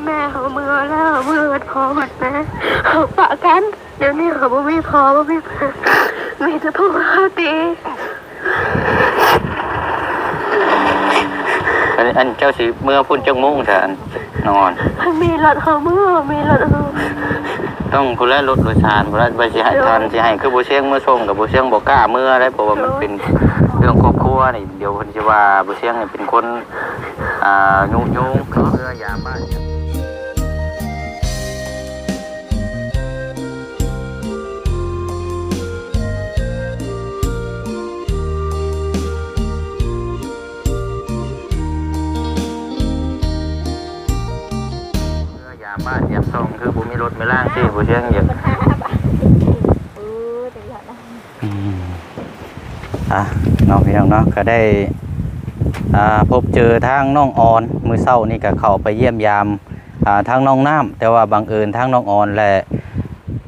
แม่เขาเมื่อแล้วเมื่อพอหมดแม่เขาปะกันเดี๋ยวนี้เขาไม่พอไม่แม่มีแต่พวกเขาตีอันเจ้าสิเมื่อพุ่นจังมุ่งแต่นอนมีรถเขาเมื่อมีรถเขาต้องผู้แลรถโดยสารผู้แลไปสิให้ทันสิให้คือบ่เชียงเมื่อส่งกับบ่เชียงบ่กล้าเมื่อได้เพราะว่ามันเป็นเรื่องครอบครัวนี่เดี๋ยวเพิ่นสิว่าบ่เชียงนี่เป็นคนยุ่งเมื่อยามบ้านบ้านยับส่งคือบุมีรถไม่ล่างสิบุเชียงอย่างน้องพี่น้องเนาะก็ได้พบเจอทางน้องออนมือเศร้านี่ก็เข้าไปเยี่ยมยามทางน้องน้ำแต่ว่าบังเอิญทางน้องออนแหละ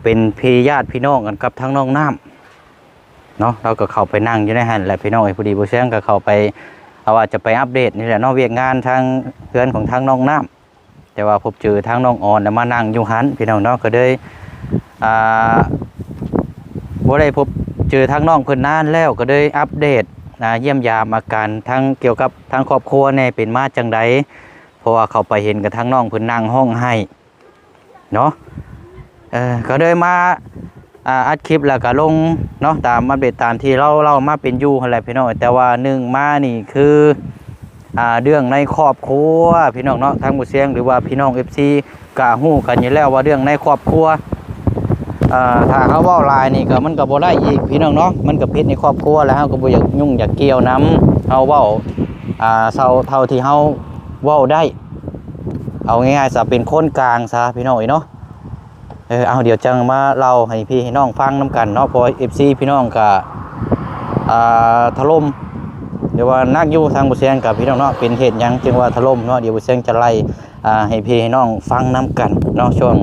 เป็นพี่ญาติพี่น้องกันกับทางน้องน้ำเนาะเราก็เข้าไปนั่งอยู่ในหันแหละพี่น้องพอดีบุเชียงก็เข้าไปว่าจะไปอัปเดตนี่แหละนอกเวียกงานทางเพื่อนของทางน้องน้ำแต่ว่าพบเจอทางน้องอ่อนมานั่งอยู่หันพี่น้องเนาะก็เลยบ่ได้พบเจอทางน้องเพิ่นนานแล้วก็เลยอัปเดตเยี่ยมยามอาการทั้งเกี่ยวกับทางครอบครัวเนี่ยเป็นมาจังใดเพราะว่าเขาไปเห็นกับทางน้องเพิ่นนั่งห้องให้เนาะก็เลยมาอัดคลิปแล้วก็ลงเนาะตามอัปเดตตามที่เรามาเป็นอยู่อะไรพี่น้องแต่ว่าหนึ่งมานี่คือเรื่องในครอบครัวพี่น้องเนาะทางบุเสียงหรือว่าพี่น้องFCกะฮู้กันอยู่แล้วว่าเรื่องในครอบครัวถ้าเขาเว้าลายนี่ก็มันก็บ่ได้อีกพี่น้องเนาะมันก็ผิดในครอบครัวแล้วเฮาก็บ่อยากยุ่งอยากเกี่ยวน้ำเฮาเว้าเท่าที่เฮาเว้าได้เอาง่ายๆซะเป็นคนกลางซะพี่น้องเนาะเอาเดี๋ยวจังมาเล่าให้พี่ให้น้องฟังนำกันเนาะเพราะ FC พี่น้องก็ถล่มเดี๋ยวว่านักอยู่ทางบุเชียงกับพี่น้องเนาะเป็นเหตุยังจึงว่าถล่มเนาะเดี๋ยวบุเชียงจะไล่ให้พี่ให้น้องฟังน้ำกันเนาะช่วง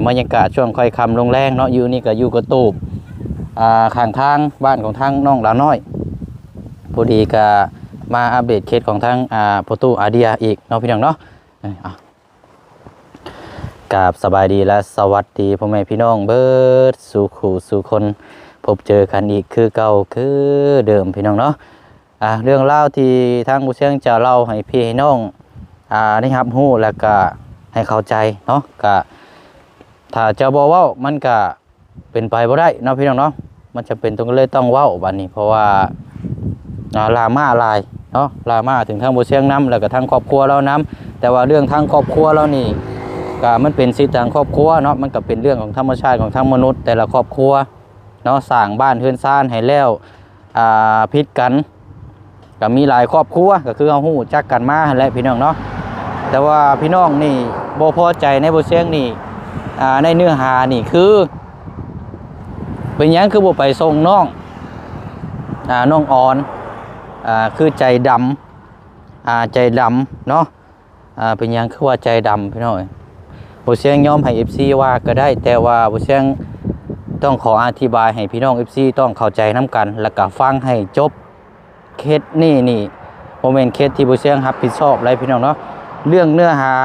บรรยากาศช่วงค่อยคำลงแรงเนาะอยู่นี่ก็อยู่กระตูบข้างทางบ้านของทางน้องหลาน้อยพอดีก็มาอัปเดตเคสของทางประตูอาเดียอีกเนาะพี่น้องเนาะกับสบายดีและสวัสดีพ่อแม่พี่น้องเบิดสู่ขู่สู่คนพบเจอกันอีกคือเก่าคือเดิมพี่น้องเนาะเรื่องเล่าที่ทางบุเชียงจะเล่าให้พี่ให้น้องได้รับรู้แล้วก็ให้เข้าใจเนาะก็ถ้าจะบอกว่ามันก็เป็นไปบ่ได้เนาะพี่น้องเนาะมันจะเป็นต้องเลยต้องเว้าบัดนี้เพราะว่าลามาลายเนาะลามาถึงทางบุเชียงน้ำแล้วก็ทางครอบครัวเราน้ำแต่ว่าเรื่องทางครอบครัวเรานี่ก็มันเป็นสิทธิทางครอบครัวเนาะมันก็เป็นเรื่องของธรรมชาติของทางมนุษย์แต่ละครอบครัวเนาะสร้างบ้านเฮือนซ่านให้แล้วพิษกันก็มีหลายครอบครัวก็คือเอาหูจักกันมาและพี่น้องเนาะแต่ว่าพี่น้องนี่บ่พอใจในบุเชียงนี่ในเนื้อหานี่คือเป็นยังคือบ่ไปส่งน้องน้องอ่อนคือใจดำใจดำเนาะเป็นยังคือว่าใจดำพี่น้องบุเชียงยอมให้ FC ว่าก็ได้แต่ว่าบุเชียงต้องขออธิบายให้พี่น้อง FC ต้องเข้าใจน้ำกันแล้วก็ฟังให้จบเคสนี่โมเมนต์เคสที่บุเชียงรับผิดชอบอะไรพี่น้องเนาะเรื่องเนื้อหา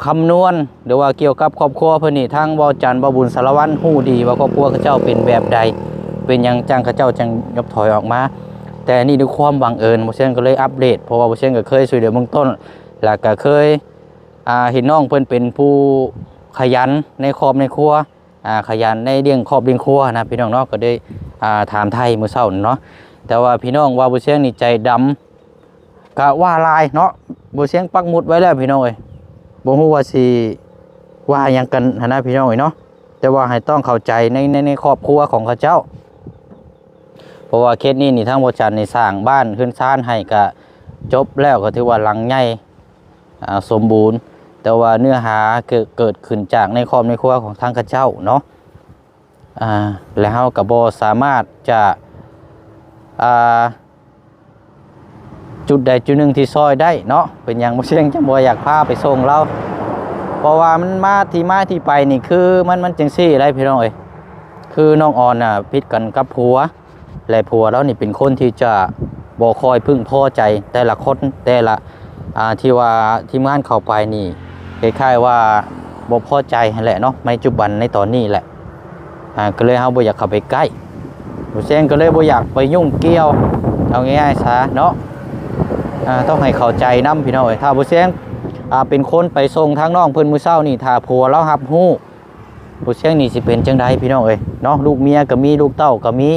คำนวณหรือว่าเกี่ยวกับครอบครัวเพื่อนนี่ทั้งบ่จันบ่บุญสารวัตรหู้ดีว่าครอบครัวเขาเจ้าเป็นแบบใดเป็นยังจังเขาเจ้าจังยกถอยออกมาแต่นี่ด้วยความบังเอิญบุเชียงก็เลยอัปเดตเพราะว่าบุเชียงก็เคยช่วยเหลือเบื้องต้นแล้วก็เคยเห็นน้องเพื่อนเป็นผู้ขยันในครอบในครัวขยันในเรื่องครอบเรื่องครัวนะพี่น้องเนาะก็ได้ถามไทยมื้อเช้าเนาะแต่ว่าพี่น้องว่าบุเชียงนี่ใจดำก็ว่าลายเนาะบุเชียงปักหมุดไว้แล้วพี่น้องเอ้ยบ่ฮู้ว่าสิว่าหยังกันนะพี่น้องเอ้ยเนาะแต่ว่าให้ต้องเข้าใจในครอบครัวของเขาเจ้าเพราะว่าเคสนี้นี่ทั้งบ่จันในสร้างบ้านขึ้นซ่านให้ก็จบแล้วก็ถือว่าหลังใหญ่สมบูรณ์แต่ว่าเนื้อหาเกิดขึ้นจากในครอบในครัวของทางเขาเจ้าเนาะแล้วเฮาก็บ่สามารถจะจุดใดจุดหนึ่งที่ซอยได้เนาะเป็นอย่างบ่เชียงจังบ่อยากพาไปส่งเราเพราะว่ามันมาที่ไปนี่คือมันจังซี่อะไรพี่น้องเอ้ยคือน้องออนพิดกันกับผัวและผัวแล้วนี่เป็นคนที่จะบ่คอยพึ่งพอใจแต่ละคนแต่ละที่ว่าทีมงานเข้าไปนี่ คล้ายๆว่าบ่พอใจนั่นแหละเนาะในปัจจุบันในตอนนี้แหละก็เลยเฮาบ่อยากเข้าไปใกล้บ่เสียงก็เลยบ่อยากไปยุ่งเกี่ยวเอาง่ายๆซะเนาะต้องให้เข้าใจนำพี่น้องเอ้ยถ้าบ่เสียงเป็นคนไปส่งทางน้องเพิ่นมื้อเช้านี่ถ้าผัวเรารับรู้บ่เสียงนี่สิเป็นจังไดพี่น้องเอ้ยเนาะลูกเมียก็มีลูกเต้าก็มี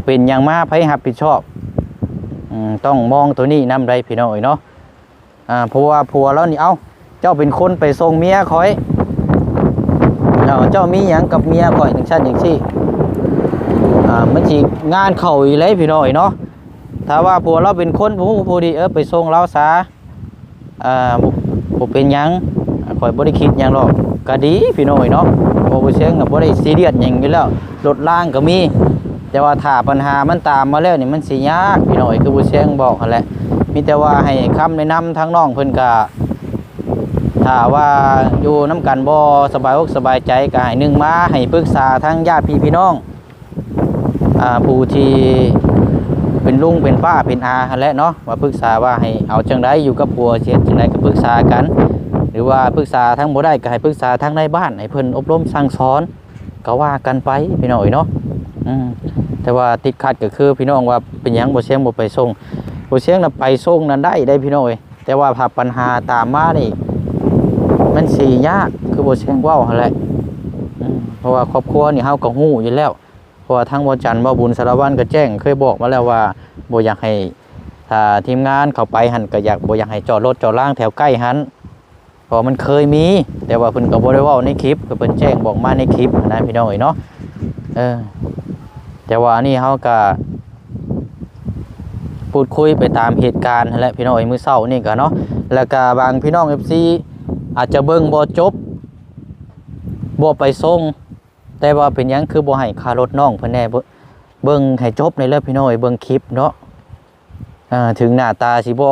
เป็นหยังมาไผรับผิดชอบต้องมองตัวนี้นำได้พี่น้องเอ้ยเนาะเพราะว่าผัวเรานี่เอ้าเจ้าเป็นคนไปส่งเมียข่อยเจ้ามีหยังกับเมียข่อยจังซั่นจังซี่มันสิงานเข้าอีหลีพี่น้องเอ้ยเนาะถ้าว่าผัวเราเป็นคนผู้ดีไปส่งเราซะบ่เป็นหยังข่อยบ่ได้คิดหยังหรอกก็ดีพี่น้องเอ้ยเนาะบ่เสียงก็บ่ได้ซีเรียสหยังอยู่แล้วรถล่างก็มีแต่ว่าถ้าปัญหามันตามมาแล้วนี่มันสิยากพี่น้องเอ้ยคือบ่เสียงบอกนั่นแหละมีแต่ว่าให้คำแนะนำทางน้องเพิ่นก็ถ้าว่าอยู่น้ำกันบ่สบายอกสบายใจก็ให้นึงมาให้ปรึกษาทั้งญาติพี่น้องผู้ที่เป็นลุงเป็นป้าเป็นอาหั่นแหละเนาะว่าปรึกษาว่าให้เอาจังไดอยู่กับผัวเฮ็ดจังไดก็ปรึกษากันหรือว่าปรึกษาทั้งบ่ได้ก็ให้ปรึกษาทั้งในบ้านให้เพิ่นอบรมสั่งสอนก็ว่ากันไปพี่น้องเนาะแต่ว่าติดขัดก็คือพี่น้องว่าเป็นหยังบ่เสียงบ่ไปส่งบ่เสียงน่ะไปส่งนั้นได้พี่น้องแต่ว่าถ้าปัญหาตามมานี่มันสิยากคือบ่เสียงเว้าหั่นแหละเพราะว่าครอบครัวนี่เฮาก็ฮู้อยู่แล้วเพราะว่าทั้งบ่จันทร์บ่บุญสารวัตรก็แจ้งเคยบอกมาแล้วว่าบ่อยากให้ถ้าทีมงานเข้าไปหั่นก็บ่อยากให้จอดรถจอดล่างแถวใกล้หั่นเพราะมันเคยมีแต่ว่าเพิ่นก็บ่ได้เว้าในคลิปก็เพิ่นแจ้งบอกมาในคลิปนะพี่น้องเนาะแต่ว่านี่เฮาก็พูดคุยไปตามเหตุการณ์นั่นแหละพี่น้องมื้อเช้านี่ก็เนาะแล้วก็บางพี่น้อง FC อาจจะเบิ่งบ่จบบ่ไปส่งแต่ว่าเป็นหยังคือบ่ให้ค่ารถน้องเพิ่นแน่เบิ่งให้จบในเรื่องพี่น้องเบิ่งคลิปเนาะถึงหน้าตาสิบ่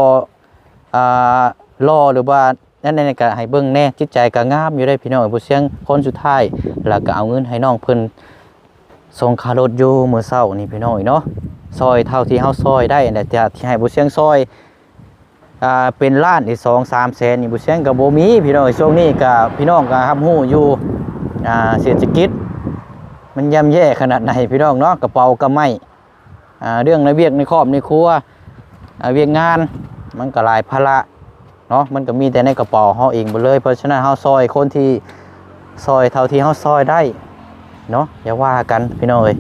รอหรือว่านั่นก็ให้เบิ่งแน่จิตใจก็งามอยู่ได้พี่น้องผู้เสียงคนสุดท้ายแล้วก็เอาเงินให้น้องเพิ่นส่งค่ารถอยู่มื้อเช้านี่พี่น้องเนาะซอยเท่าที่เฮาซอยได้แต่ที่ให้ผู้เสียงซอยเป็นล้านอีก 2-3 แสนนี่ผู้เสียงก็บ่มีพี่น้องช่วงนี้ก็พี่น้องก็รับรู้อยู่เศรษฐกิจมันย่ำแย่ขนาดไหนพี่น้องเนาะกระเป๋าก็ไม่เรื่องในเวียกในครอบในครัวเวียกงานมันก็หลายภาระเนาะมันก็มีแต่ในกระเป๋าเฮาเองหมดเลยเพราะฉะนั้นเฮาซอยคนที่ซอยเท่าที่เฮาซอยได้เนาะอย่าว่ากันพี่น้องเอ้ย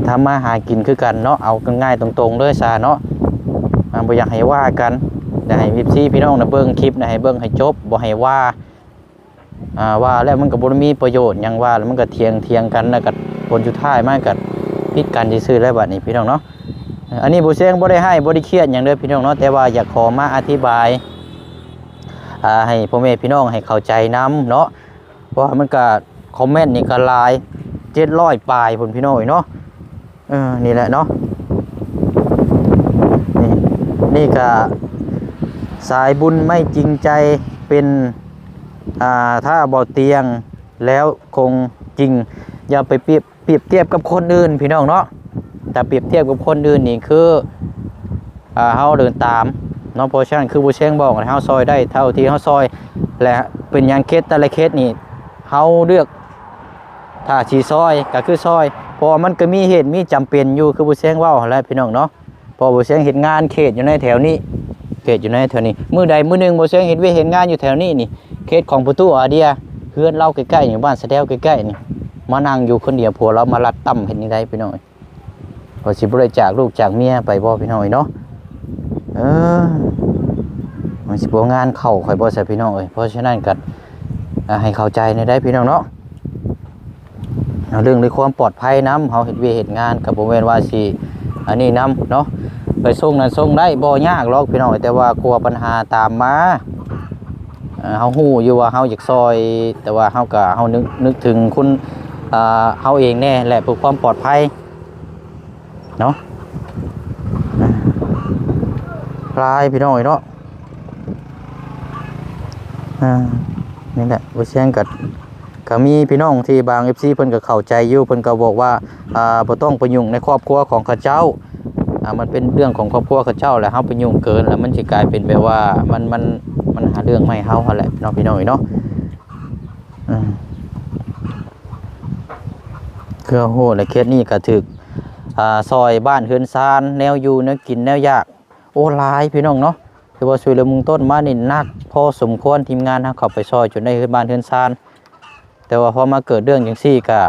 ทำมาหากินคือกันเนาะเอาง่ายๆตรงๆเลยซะเนาะบ่อยากให้ว่ากันแต่ให้พี่น้องนะเบิ่งคลิปนะให้เบิ่งให้จบบ่ให้ว่าแล้วมันก็บ่มีประโยชน์หยังว่าแล้วมันก็เถียงกันแล้วก็ผลสุดท้ายมันก็ผิดกันซื่อๆแล้วบัดนี้พี่น้องเนาะอันนี้บ่เสียงบ่ได้ให้บ่ได้เครียดหยังเด้อพี่น้องเนาะแต่ว่าอยากขอมาอธิบายให้พ่อแม่พี่น้องให้เข้าใจนำเนาะเพราะมันก็คอมเมนต์นี่ก็หลาย700ปลายพุ่นพี่น้องเนาะนี่แหละเนาะนี่ก็สายบุญไม่จริงใจเป็นถ้าบ่เตียงแล้วคงจริงอย่าไปเปรียบเทียบกับคนอื่นพี่น้องเนาะแต่เปรียบเทียบกับคนอื่นนี่คือเฮาเดินตามเนาะเพราะฉะนั้นคือผู้เชี่ยงบอกเฮาซอยได้เท่าที่เฮาซอยและเป็นอย่างเคสแต่ละเคสนี่เฮาเลือกถ้าสิซอยก็คือซอยเพราะมันก็มีเหตุมีจำเป็นอยู่คือผู้เชี่ยงเว้าแล้วพี่น้องเนาะพอผู้เชี่ยงเฮ็ดงานเขตอยู่ในแถวนี้เขตอยู่ในแถวนี้มื้อใดมื้อหนึงผู้เชี่ยงเฮ็ดงานอยู่แถวนี้นี่เขตของประตูอาเดียเพื่อนเราใกล้ๆอยู่บ้านสะแดวใกล้ๆนี่มานั่งอยู่คนเดียวผัวเรามาลัดตั้มเห็นนี่ได้พี่น้องพอสิบ่ได้จากลูกจากเมียไปบ่พี่น้องเนาะมันสิบ่งานเข้าข่อยบ่ใส่พี่น้องเพราะฉะนั้นก็ให้เข้าใจในได้พี่น้องเนาะเรื่องในความปลอดภัยนำเฮาเฮ็ดเวียกเฮ็ดงานก็บ่แม่นว่าสิอันนี้นำเนาะไปส่งนั้นส่งได้บ่ยากหรอกพี่น้องแต่ว่ากลัวปัญหาตามมาเฮาฮู้อยู่ว่าเฮาอยากซอยแต่ว่าเฮานึกถึงคุณเฮาเองแน่แหละเพื่อความปลอดภัยเนาะลายพี่น้องเนาะนี่แหละบ่เสียงก็มีพี่น้องที่บาง FC เพิ่นก็เข้าใจอยู่เพิ่นก็บอกว่าบ่ต้องไปยุ่งในครอบครัวของเขาเจ้ามันเป็นเรื่องของครอบครัวเขาเจ้าแหละเฮาไปยุ่งเกินแล้วมันสิกลายเป็นแบบว่ามัน มันหาเรื่องไม่เฮาหั่นแหละพี่น้องเนาะคือโหและเคสนี้ก็ถึกซอยบ้านเฮือนซานแนวอยู่แนวกินแนวยากโอ้หลายพี่น้องเนาะคือว่าช่วยเหลือมุงต้นมานี่หนักพอสมควรทีมงานเข้าไปซอยจนได้บ้านเฮือนซานแต่ว่าพอมาเกิดเรื่องจังซี่ก็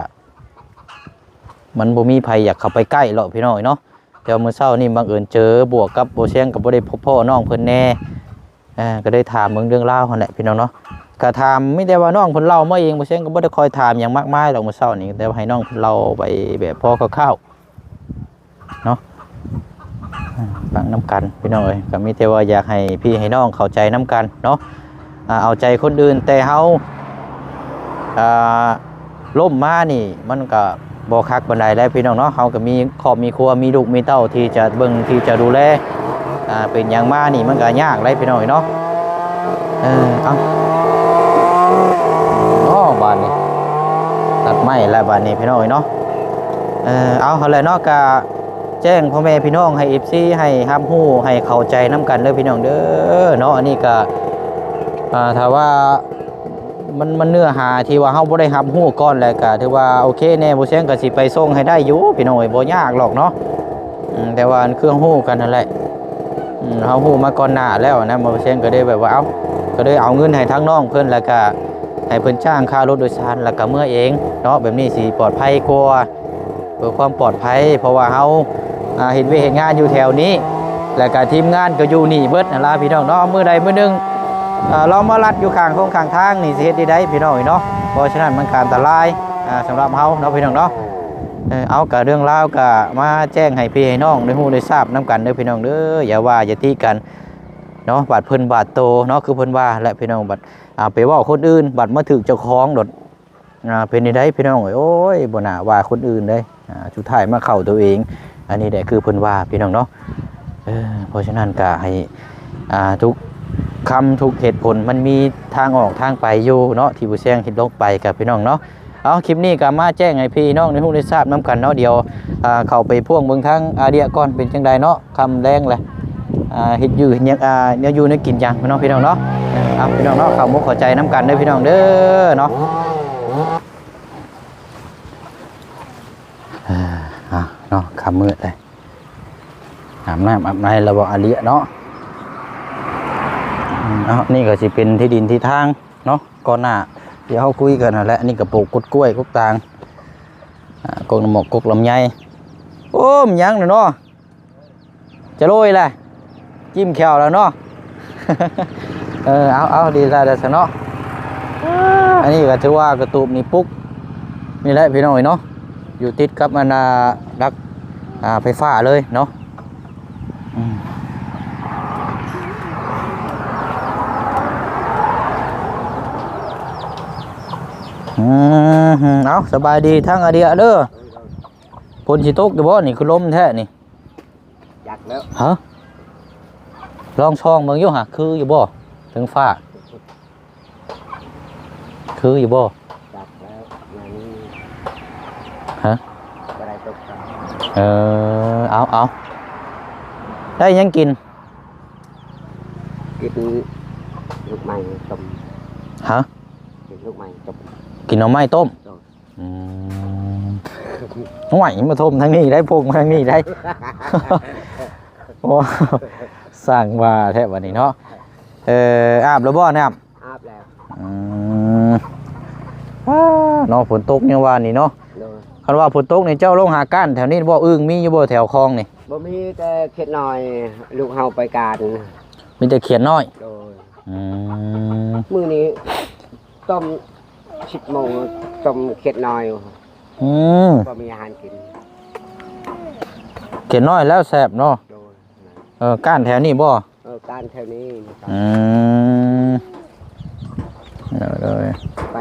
มันบ่มีภัยอยากเข้าไปใกล้หรอกพี่น้องเนาะแต่มื้อเช้านี่บังเอิญเจอบวกกับบ่เสียงกับบ่ได้พบพ่อน้องเพิ่นแน่ก็ได้ถามเรื่องราวหั่นแหละพี่น้องเนาะก็ถามไม่ได้ว่าน้องเพิ่นเล่ามาเองบ่เสียงก็บ่ได้คอยถามหยังมากมายหรอกมื้อเช้านี่แต่ว่าให้น้องเพิ่นเล่าไปแบบพอคร่าวๆเนาะฟังน้ำกันพี่น้องเอ้ยก็มีแต่ว่าอยากให้พี่ให้น้องเข้าใจน้ำกันเนาะเอาใจคนอื่นแต่เฮาล่มมานี่มันก็บ่คักปานใดแล้วพี่น้องเนาะเฮาก็มีครอบมีครัวมีลูกมีเต้าที่จะเบิ่งที่จะดูแลเป็นอย่างมานี่มันก็ยากเลยพี่น้องเนาะเอาบานนี้ตัดไม้แล้วบานนี้พี่น้องเนาะเอาอะไรเนาะก็แจ้งพ่อแม่พี่น้องให้ FC ให้รับรู้ให้เข้าใจน้ำกันเด้อพี่น้องเด้อเนาะอันนี้ก็ถ้าว่ามันเนื้อหาที่ว่าเฮาบ่ได้รับรู้ก่อนแล้วก็ถือว่าโอเคแน่บ่เสียงก็สิไปส่งให้ได้อยู่พี่น้องบ่ยากหรอกเนาะแต่ว่าเครื่องรู้กันนั่นแหละเฮารู้มาก่อนหน้าแล้วนะบ่เสียงก็ได้แบบว่าก็ได้เอาเงินให้ทั้งน้องเพิ่นแล้วก็ให้เพิ่นจ้างค่ารถโดยสารแล้วก็เมื่อเองเนาะแบบนี้สิปลอดภัยกว่าเพื่อความปลอดภัยเพราะว่าเฮาเฮ็ดเวยกเฮ็ดงานอยู่แถวนี้แล้วก็ทีมงานก็อยู่นี่เบิดนั่นล่ะพี่น้องเนาะมื้อใดมื้อนึงเรามาลัดอยู่ข้างโค้งข้างทางนี่สิเฮ็ดได้พี่น้องเนาะเพราะฉะนั้นมันก็อันตรายสำหรับเฮาเนาะพี่น้องเนาะเอากับเรื่องราวก็มาแจ้งให้พี่ให้น้องได้ฮู้ได้ทราบนํกันเด้อพี่น้องเด้ออย่าว่าอย่าตีกันเนาะบาดเพิ่นบาดโตเนาะคือเพิ่นว่าและพี่น้องบาดไปเว้าคนอื่นบาดมาถึกเจ้าของโดดเป็นได้พี่น้องโอ้ยบ่น่าว่าคนอื่นเด้สุดท้ายมาเข้าตัวเองอันนี้แหละคือเพิ่นว่าพี่น้องเนาะเพราะฉะนั้นก็ให้ทุกคำทุกเหตุผลมันมีทางออกทางไปอยู่เนาะที่ผู้เสียงคิดลงไปกับพี่น้องเนาะเอาคลิปนี้ก็มาแจ้งให้พี่น้องในฮู้ได้ทราบน้ำกันเนาะเดี๋ยวเข้าไปพ่วงเบิ่งทางอาเดียก่อนเป็นจังใดเนาะคำแรงเลยเฮ็ดอยู่เนี่ยเนี่ยอยู่ในกินจังพี่น้องเนาะเอาพี่น้องเนาะเข้ามุกเข้าใจน้ำกันเด้อพี่น้องเด้อเนาะเนาะคำมืดเลยอาบน้ำอาบในระบบอาเดียเนาะนี่ก็จะเป็นที่ดินที่ทางเนาะก่อนหน้าเดี๋ยวเขาคุยกันนั่นแหละนี่ก็ปลูกกุดกล้วยกุดตางกกหมกกกลำไยโอ้มยังเนาะจะโรยเลยจิ้มแขวแล้วเนาะ เอาดีใจแต่เนาะอันนี้ก็ถือว่ากระตูบนี่ปุ๊กนี่แหละพี่น้อยเนาะอยู่ติดกับมันรักไฟฟ้าเลยเนาะเอาสบายดีทั้งอาเดียเด้อพลสิตกอยู่บ่นี่คือลมแท้นี่อยากแล้วฮะลองช่องเบิ่งอยู่หะคืออยู่บ่ถึงฟ้าคืออยู่บ่จักแล้วฮะอะไรตกเอาได้ยังกินลูกไม้ต้มฮะกินลูกไม้ต้มกินหน่อไม้ต้มไหวมาทมทางนี้ได้พงทางนี้ได้ โอ้สั่งว่าแทบวันนี้เนาะอาบแล้วบ่เนี่ยอาบแล้วเนาะฝนตกเนี่ยว่านี่เนาะคันว่าฝนตกนี่เจ้าลงหาก้านแถวนี้บ่อึ้งมีอยู่บ่แถวคลองนี่บ่มีแต่เขียดน้อยลูกเฮาไปการมีแต่เขียนน้อยมื้อนี้ต้ม10 โมงต้มเขียดน้อยก็มีอาหารกินเขียนน้อยแล้วแซ่บเนาะก้านแถวนี้บ่ก้านแถวนี้เลยไป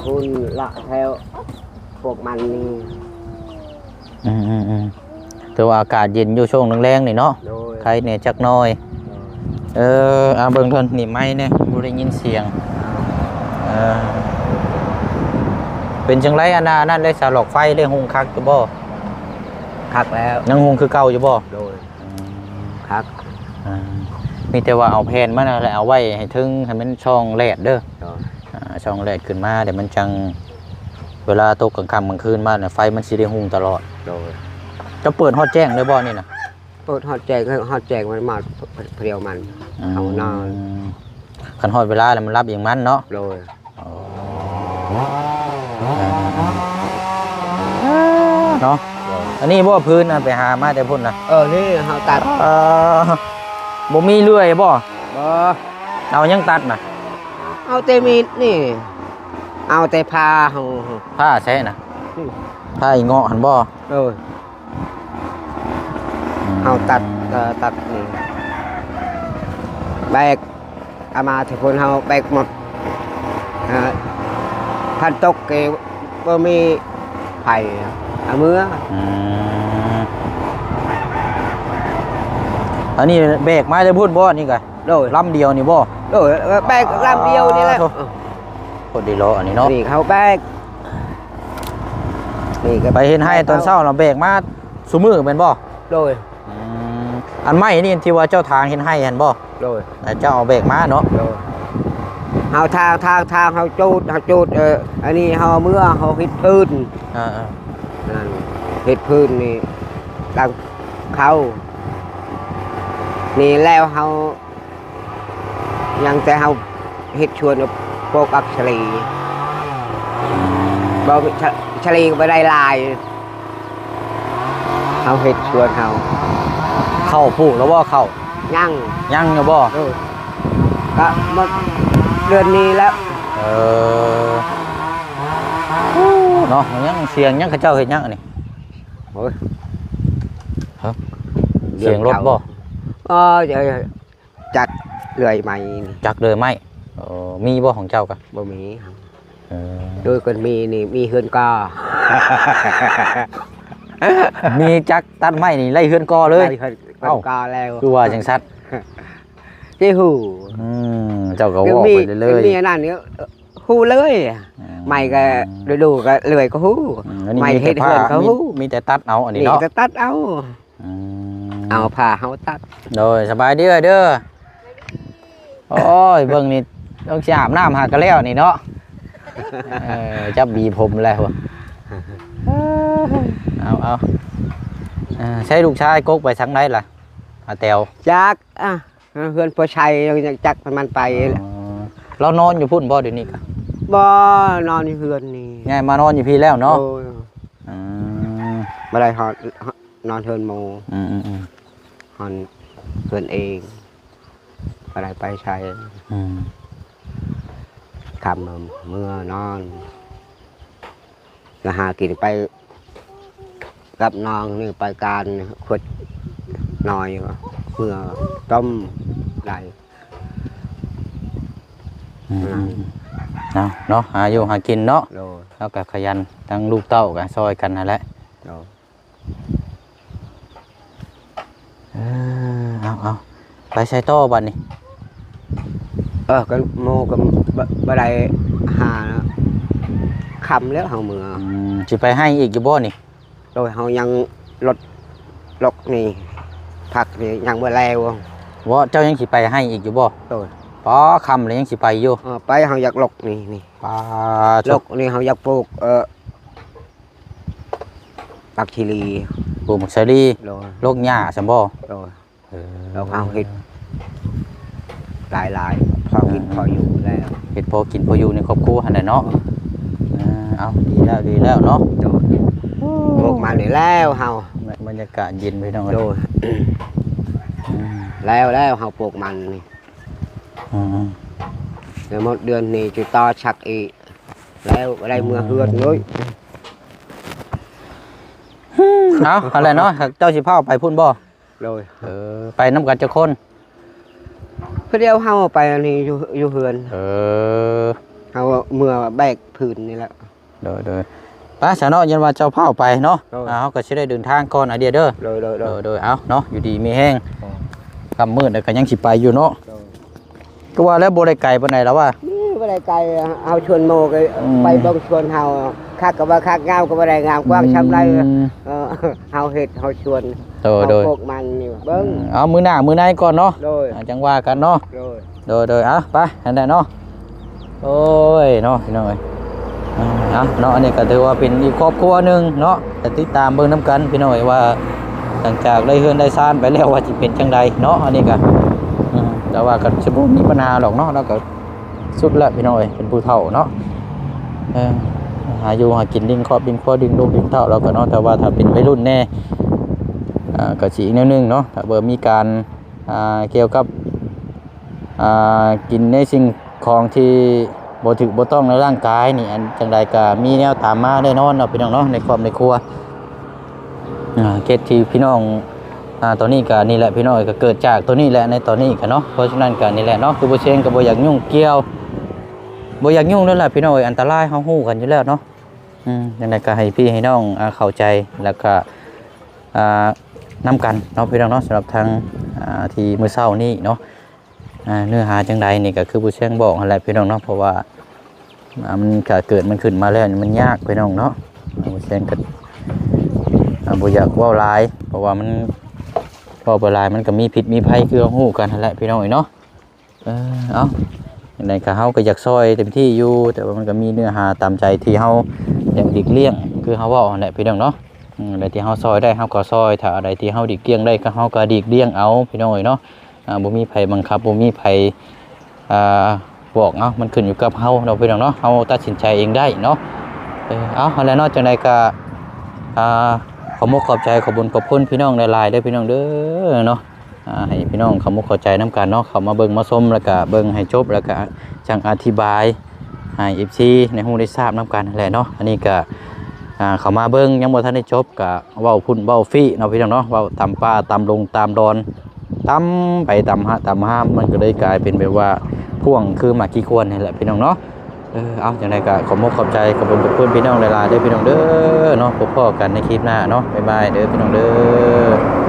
คุณละแถวพวกมันนี่แต่ว่าอากาศเย็นอยู่ช่วงแรงๆนี่เนาะใครเนี่ยจักน้อยเบิ่งเพิ่นนี่ไม้เนี่ยบ่ได้ยินเสียงเป็นจังไรอันนั้นได้สาหลอกไฟได้หุงคักอยู่บ่คักแล้วยังหุงคือเก่าอยู่บ่โดยคัก มีแต่ว่าเอาแผ่นมาแล้วเอาไว้ให้ถึงให้มันช่องแลดเด้อ โดย ช่องแลดขึ้นมาเดี๋ยวมันจังเวลาตกกลางค่ำกลางคืนมาเนี่ยไฟมันสิได้หุงตลอด โดย จะเปิดฮอดแจ้งเลยบ่นี่นะ เปิดฮอดแจงมันมาเพรียวมันเอานอน คันฮอดเวลาแล้วมันรับอย่างมันเนาะ โดย เนาะอันนี้บ่พื้นนะไปหามาแต่พุ่นนะ นี่เฮาตัด บ่มีเลื่อยบ่ บ่ เอายังตัดน่ะ เอาแต่มีดนี่เอาแต่พาเฮา ผ้าใช่น่ะผ้าอีเงาะหันบ่ โดยเอาตัดนี่แบกเอามาที่คนเฮาแบกหมดพันตกเกบ่มีไผเอามือ อันนี้แบกมาจะพูดบ่นี่กะ โดย ลำเดียวนี่บ่ โดยแบกลำเดียวนี่แหละ คนดีโลอันนี้เนาะ นี่เขาแบกนี่ก็ ไปเห็นให้ตอนเช้าเราแบกมาซุมือเป็นบ่ โดย อันไม้นี่ที่ว่าเจ้าทางเห็นให้เห็นบ่ โดย เจ้าเอาแบกมาเนาะ โดยเฮาทางเฮาจูดอันนี้เฮาเมื่อเฮาเฮ็ดพื้น นั่นเฮ็ดพื้นนี่ดังเขานี่แล้วเฮายังแต่เฮาเฮ็ดชวนพวกอักษรีบ่ชลีก็บ่ได้ลายเฮาเฮ็ดชวนเฮา เข้าผูกแล้วบ่เข้า ยัง ยังอยู่บ่ ก็หมดเดือนนี้แล้ว เนาะยังเสียงยังเขาเจ้าเฮ็ดยังอันนี้ โอ้ย เสียงรถบ่ จัดเลื่อยใหม่นี่ จักเลยไหมมีบ่ของเจ้าก็ บ่มีโดยคนมีนี่มีเฮือนกอ มีจักตัดไม้นี่ไล่เฮือนกอเลย ได้เฮือนกอแล้ว คือว่าจังซัด ที่หู เจ้าก็ว่าไปเรื่อย มีอันนั้นเนี่ยหูเลยไม่ก็ดูก็เลื่อยก็หูไม่เฮ็ดเฮือนก็หู มีแต่ตัดเอาอันนี้ นี่ เนาะ จะตัดเอาผ้าเฮาตัด โดยสบายดีเด้อโอ้ยเบิ่งนี่ต้องสิอาบน้ำหากะแล้วนี่เนาะจับบีผมแล้วเอาใช้ลูกชายกกไปทางไหนล่ะอาแตว จักเฮือนพ่อชัยยังจักมันไป เรานอนอยู่พุ่นบ่เดี๋ยวนี้ก็ บ่นอนอยู่เฮือนนี่ ง่ายมานอนอยู่พี่แล้วเนาะ บ่ได้ฮอดนอนเฮือนหมู่ ฮอนเฮือนเองบ่ได้ไปใช้คำเมื่อนอนแล้วหากินไปกับน้องนี่ไปการขุดหน่อยเมื่อต้มได้ เนาะหาอยู่หากินเนาะ โดย แล้วก็ขยันทั้งลูกเต้ากันซอยกันนั่นแหละ โดย เอาไปใช้โต้บัดนี้ ก็โมกับบ่ได้หาคำแล้วเฮาเมื่อ สิไปให้อีกอยู่บ่นี่ โดยเฮายังลดลกนี่ผักนี่ยังบ่แล้ว ว่าเจ้ายังสิไปให้อีกอยู่บ่ โดย ป๋อคำเลยยังสิไปอยู่ ไปเฮาอยากลกนี่ ปลา ลกนี่เฮาอยากปลูกปักชีลี ปลูกมักซารี โดย โรคหญ้าซั่นบ่ โดยเราเอาเฮ็ดหลายพอกินพออยู่แล้ว เฮ็ดพอกินพออยู่ในครอบครัวหั่นแหละเนาะเอาดีแล้วเนาะ โดยพวกมันนี่แล้วเฮา บรรยากาศเย็นไปหน่อย โดยแล้วเฮาปลูกมันนี่เดี๋ยวหมดเดือนนี้จะต่อชักอีกแล้วได้เมื่อเฮือนเลย เอาอะไรเนาะเจ้าสิพาไปพุ่นบ่ โดย ไปน้ำกันจะคน เพื่อเดียวเฮาไปอันนี้อยู่เฮือนเฮาเมื่อแบกพื้นนี่แหละ โดยป้าสาเนาะยันว่าเจ้าพาไปเนาะเขาก็สิได้เดินทางก่อนเดียวเด้อโดยเอาเนาะอยู่ดีมีแห้งคำมืดก็ยังสิไปอยู่เนาะก็ว่าแล้วบ่ได้ไกลปานใดแล้วว่า นี่บ่ได้ไกลเอาชวนโมไปเบิ่งชวนเฮาค คักก็บ่คักงามก็บ่ได้งามกว้างช้ำไรเฮาเฮ็ดเฮาชวนโดยพวกมันนี่เบิ่งเอามื้อหน้ามื้อในก่อนเนาะโดยจังว่ากันเนาะโดยเอาไปอันใดเนาะโอ้ยเนาะพี่น้องเอ้ยเนาะอันนี้ก็ถือว่าเป็นอีกครอบครัวนึงเนาะแต่ติดตามเบิ่งนํกันพี่น้องเอ้ยว่าหลังจากได้เฮือนได้ซ่านไปแล้วว่าสิเป็นจังไดเนาะอันนี้ก็แต่ว่าก็สิบ่มีปัญหาหรอกเนาะแล้วก็สุดแล้วพี่น้องเอ้ยเป็นผู้เฒ่าเนาะหาอยู่หากินดิ้งครอบดิ้งครัวดิ้งลูกดิ้งเฒ่าแล้วก็เนาะแต่ว่าถ้าเป็นวัยรุ่นแน่ก็สิอีกแนวนึงเนาะถ้าบ่มีการเกี่ยวกับกินในสิ่งของที่บ่ถูกบ่ต้องในร่างกายนี่อันจังใดก็มีแนวตามมาแน่นอนเนาะพี่น้องเนาะในครอบในครัวเกตที่พี่น้องตอนนี้ก็นี่แหละพี่น้องก็เกิดจากตัวนี้แหละในตอนนี้ก็เนาะเพราะฉะนั้นก็นี่แหละเนาะคือบ่เชงก็บ่อยากยุ่งเกี่ยวบ่อยากยุ่งนั่นแหละพี่น้องอันตรายเฮาฮู้กันอยู่แล้วเนาะจังใดก็ให้พี่ให้น้องเข้าใจแล้วก็นำกันเนาะพี่น้องเนาะสำหรับทางที่มื้อเช้านี้เนาะเนื้อหาจังใดนี่ก็คือผู้เชี่ยงบอกอะไรพี่น้องเนาะเพราะว่ามันเกิดมันขึ้นมาแล้วมันยากพี่น้องเนาะผู้เชี่ยงก็บ่อยากเว้าหลายเพราะว่ามันเว้าไปหลายมันก็มีพิษมีภัยคือฮู้กันนั่นแหละพี่น้องเนาะเอาจังใดก็เฮาก็อยากซอยเต็มที่อยู่แต่ว่ามันก็มีเนื้อหาตามใจที่เฮาอยากหลีกเลี่ยงคือเฮาเว้านั่นแหละพี่น้องเนาะอะไรที่เฮาซอยได้เฮาก็ซอยถ้าอะไรที่เฮาหลีกเลี่ยงได้ก็เฮาก็หลีกเลี่ยงเอาพี่น้องเนาะบ่มีไผบังคับบ่มีไผบอกเนาะมันขึ้นอยู่กับเฮาเราพี่น้องเนาะเฮาตัดสินใจเองได้เนาะเอาแล้วนอกจากนั้นก็ขอมกขอบใจขอบคุญขอบคุณพี่น้องหลายๆเด้อพี่น้องเด้อเนาะให้พี่น้องขอมกขอบใจนํกันเนาะเข้ามาเบิ่งมาชมแล้วก็เบิ่งให้จบแล้วก็จังอธิบายให้ FC ในฮู้ได้ทราบนํกันนั่นแหละเนาะอันนี้ก็เข้ามาเบิ่งยังบ่ทันได้จบก็เว้าพุ่นเว้าฟรีเนาะพี่น้องเนาะเว้าตามป่าตามลงตามดอนตำไปตำห้ามมันก็เลยกลายเป็นแบบว่าพ่วงคือหมากขี้ควรนี่แหละพี่น้องเนาะเอาอย่างไรก็ขอมกขอบใจขอบคุณเพื่อนพี่น้องหลายๆเด้อพี่น้องเด้อเนาะพบกันในคลิปหน้าเนาะบ๊ายบายเด้อพี่น้องเด้อ